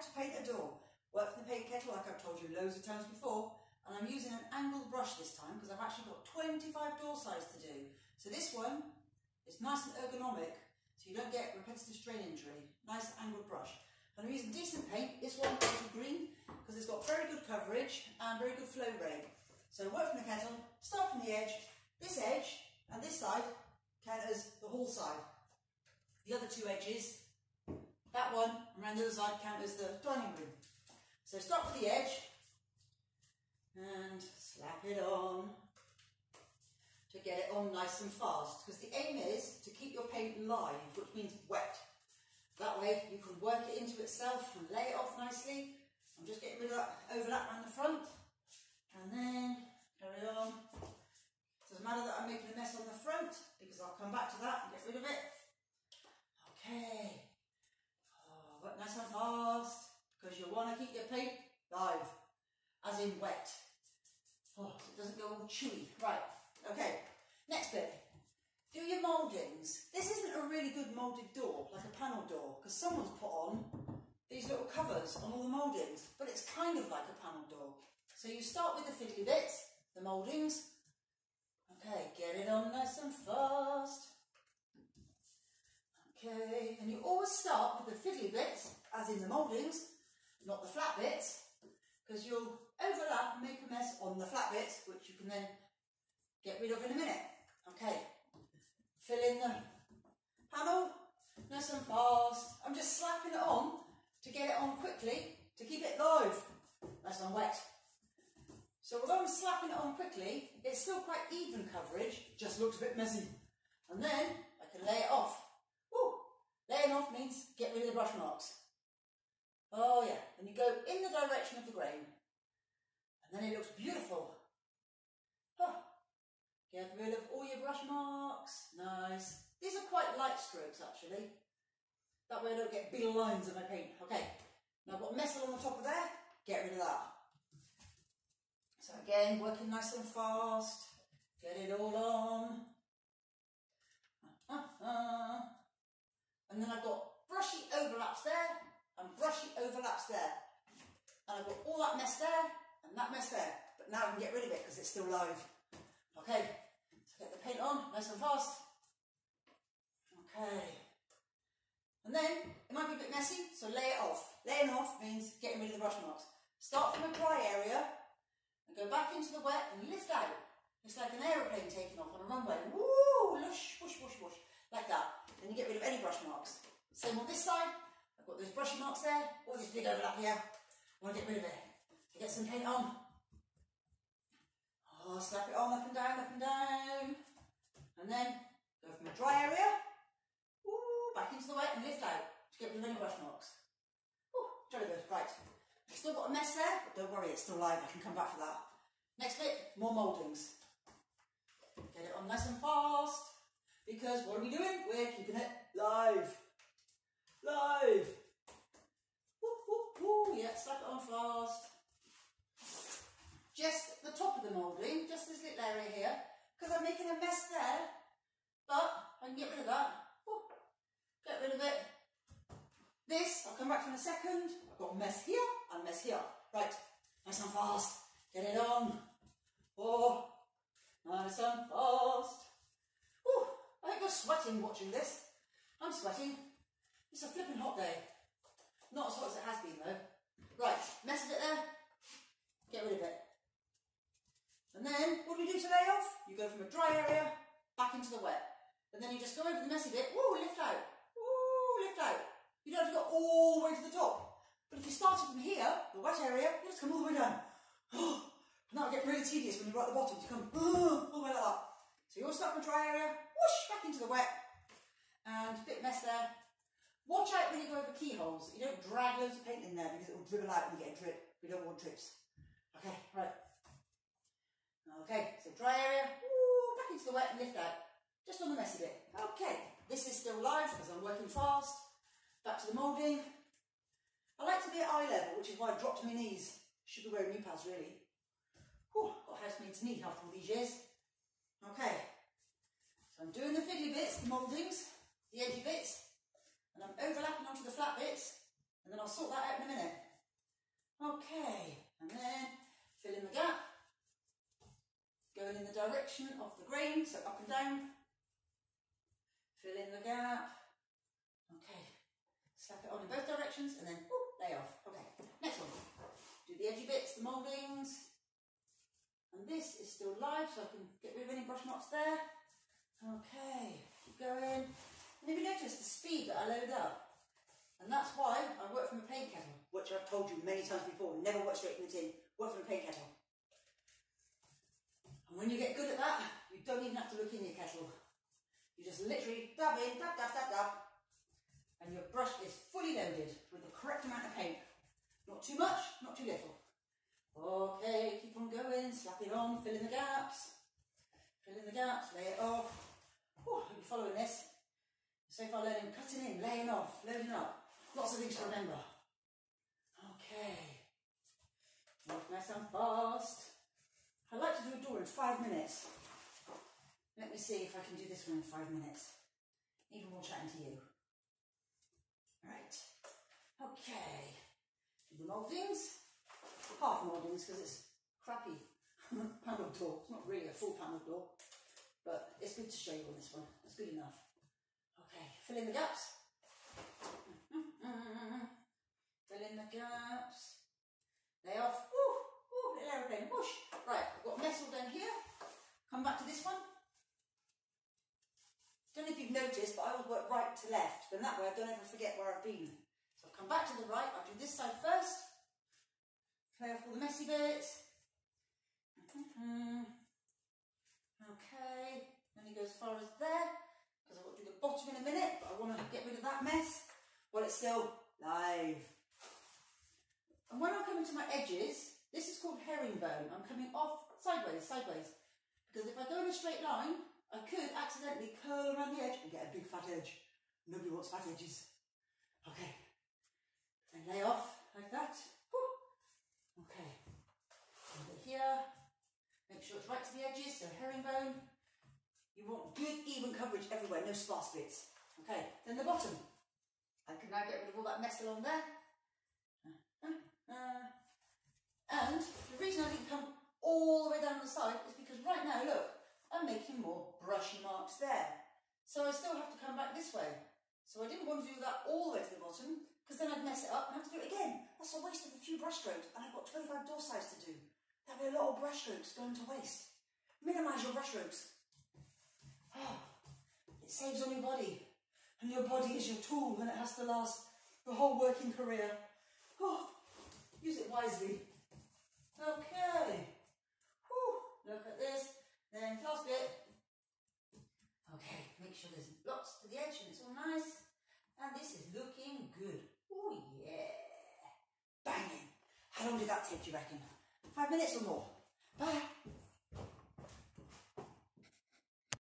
to paint a door. Work from the paint kettle like I've told you loads of times before, and I'm using an angled brush this time because I've actually got 25 door sides to do. So this one is nice and ergonomic, so you don't get repetitive strain injury. Nice angled brush. And I'm using decent paint. This one is green because it's got very good coverage and very good flow rate. So work from the kettle, start from the edge. This edge and this side count as the hall side. The other two edges, that one and around the other side, count as the dining room. So start with the edge and slap it on to get it on nice and fast, because the aim is to keep your paint live, which means wet. That way you can work it into itself and lay it off nicely. I'm just getting rid of that overlap around the front, and then carry on. It doesn't matter that I'm making a mess on the front, because I'll come back to that and get rid of it. Okay. Oh, work nice and fast, because you want to keep your paint live, as in wet. Oh, so it doesn't go all chewy. Right, okay. Next bit. Do your mouldings. This isn't a really good moulded door, like a panel door, because someone's put on these little covers on all the mouldings, but it's kind of like a panel door. So you start with the fiddly bits, the mouldings. Okay, get it on nice and fast. Okay, and you always start with the fiddly bits, as in the mouldings, not the flat bits, because you'll overlap and make a mess on the flat bits, which you can then get rid of in a minute. Okay, fill in the panel, nice and fast. I'm just slapping it on to get it on quickly, to keep it live, nice and wet. So although I'm slapping it on quickly, it's still quite even coverage, just looks a bit messy. And then I can lay it off. Woo! Laying off means get rid of the brush marks. Oh yeah, and you go in the direction of the grain. And then it looks beautiful. Oh, get rid of all your brush marks. Nice. These are quite light strokes actually. That way I don't get big lines of my paint. Okay, now I've got metal on the top of there. Get rid of that. So again, working nice and fast. Get it all on. And then I've got brushy overlaps there and brushy overlaps there. And I've got all that mess there and that mess there. But now I can get rid of it because it's still live. Okay, so get the paint on nice and fast. Okay. And then it might be a bit messy, so lay it off. Laying off means getting rid of the brush marks. Start from a dry area and go back into the wet and lift out. It's like an aeroplane taking off on a runway. Woo! Whoosh, whoosh, whoosh, whoosh. Like that. Then you get rid of any brush marks. Same on this side. I've got those brushy marks there. All this big overlap here. I want to get rid of it. So get some paint on. Oh, slap it on up and down, up and down. And then go from a dry area. Woo, back into the wet and lift out to get rid of any brush marks. Woo, jolly good. Right. I've still got a mess there, but don't worry, it's still live. I can come back for that. Next bit, more mouldings. Get it on nice and fast, because what are we doing? We're keeping it live. Live. Woo, woo, woo. Yeah, slap it on fast. Just the top of the moulding, just this little area here, because I'm making a mess there, but I can get rid of that. Woo. Get rid of it. This, I'll come back to in a second. I've got a mess here and a mess here. Right, nice and fast. Get it on. Oh, nice and fast. Oh, I think you're sweating watching this. I'm sweating. It's a flipping hot day. Not as hot as it has been though. Right, mess of it there. Get rid of it. And then, what do we do to lay off? You go from a dry area back into the wet. And then you just go over the messy bit. Woo, lift out. Woo, lift out. You don't have to go all the way to the top. But if you started from here, the wet area, you just come all the way down. And that'll get really tedious when you're at the bottom to come all the way like that. So you always start from a dry area, whoosh, back into the wet. And a bit mess there. Watch out when you go over keyholes. You don't drag loads of paint in there because it will dribble out and you get a drip. We don't want drips. Okay, right. Okay, so dry area, woo, back into the wet and lift out. Just on the messy bit. Okay, this is still live because I'm working fast. Back to the moulding. I like to be at eye level, which is why I dropped to my knees. Should be wearing knee pads really. Whew, got housemaid's knee after all these years. Okay, so I'm doing the fiddly bits, the mouldings, the edgy bits, and I'm overlapping onto the flat bits, and then I'll sort that out in a minute. layering, so up and down. Fill in the gap. Okay. Slap it on in both directions and then lay off. Okay, next one. Do the edgy bits, the mouldings. And this is still live, so I can get rid of any brush marks there. Okay, keep going. And if you notice the speed that I load up, and that's why I work from a paint kettle, which I've told you many times before, never work straight from the tin, work from a paint kettle. And when you get good at that, you don't even have to look in your kettle. You just literally dab in, dab, dab, dab, dab, and your brush is fully loaded with the correct amount of paint. Not too much, not too little. Okay, keep on going, slap it on, fill in the gaps. Fill in the gaps, lay it off. Oh, I'll be following this. So far learning, cutting in, laying off, loading up. Lots of things to remember. Okay. Not nice and fast. I like to do a door in 5 minutes. Let me see if I can do this one in 5 minutes. Even more chatting to you. Right. Okay. Do the mouldings. Half mouldings because it's crappy panel door. It's not really a full panel door, but it's good to show you on this one. That's good enough. Okay, fill in the gaps. Fill in the gaps. Lay off. Little aeroplane. Whoosh. Right, I've got mess all down here. Come back to this one. Don't know if you've noticed, but I always work right to left. Then that way I don't ever forget where I've been. So I'll come back to the right. I'll do this side first. Play off all the messy bits. Okay, only go as far as there, because I will do the bottom in a minute, but I want to get rid of that mess while it's still live. And when I'm coming to my edges, this is called herringbone. I'm coming off sideways, because if I go in a straight line, I could accidentally curl around the edge and get a big fat edge. Nobody wants fat edges. Okay, and lay off like that. Okay, over here, make sure it's right to the edges, so herringbone. You want good even coverage everywhere, no sparse bits. Okay, then the bottom. I can now get rid of all that mess along there. And the reason I didn't come all the way down the side is because right now, look, I'm making more brushy marks there. So I still have to come back this way. So I didn't want to do that all the way to the bottom, because then I'd mess it up and have to do it again. That's a waste of a few brush strokes, and I've got 25 door sides to do. That'd be a lot of brush strokes going to waste. Minimise your brush strokes. It saves on your body, and your body is your tool, and it has to last the whole working career. Use it wisely. Okay. Look at this. Then last bit. Okay, make sure there's lots to the edge and it's all nice. And this is looking good. Oh yeah. Banging. How long did that take, do you reckon? 5 minutes or more? Bye.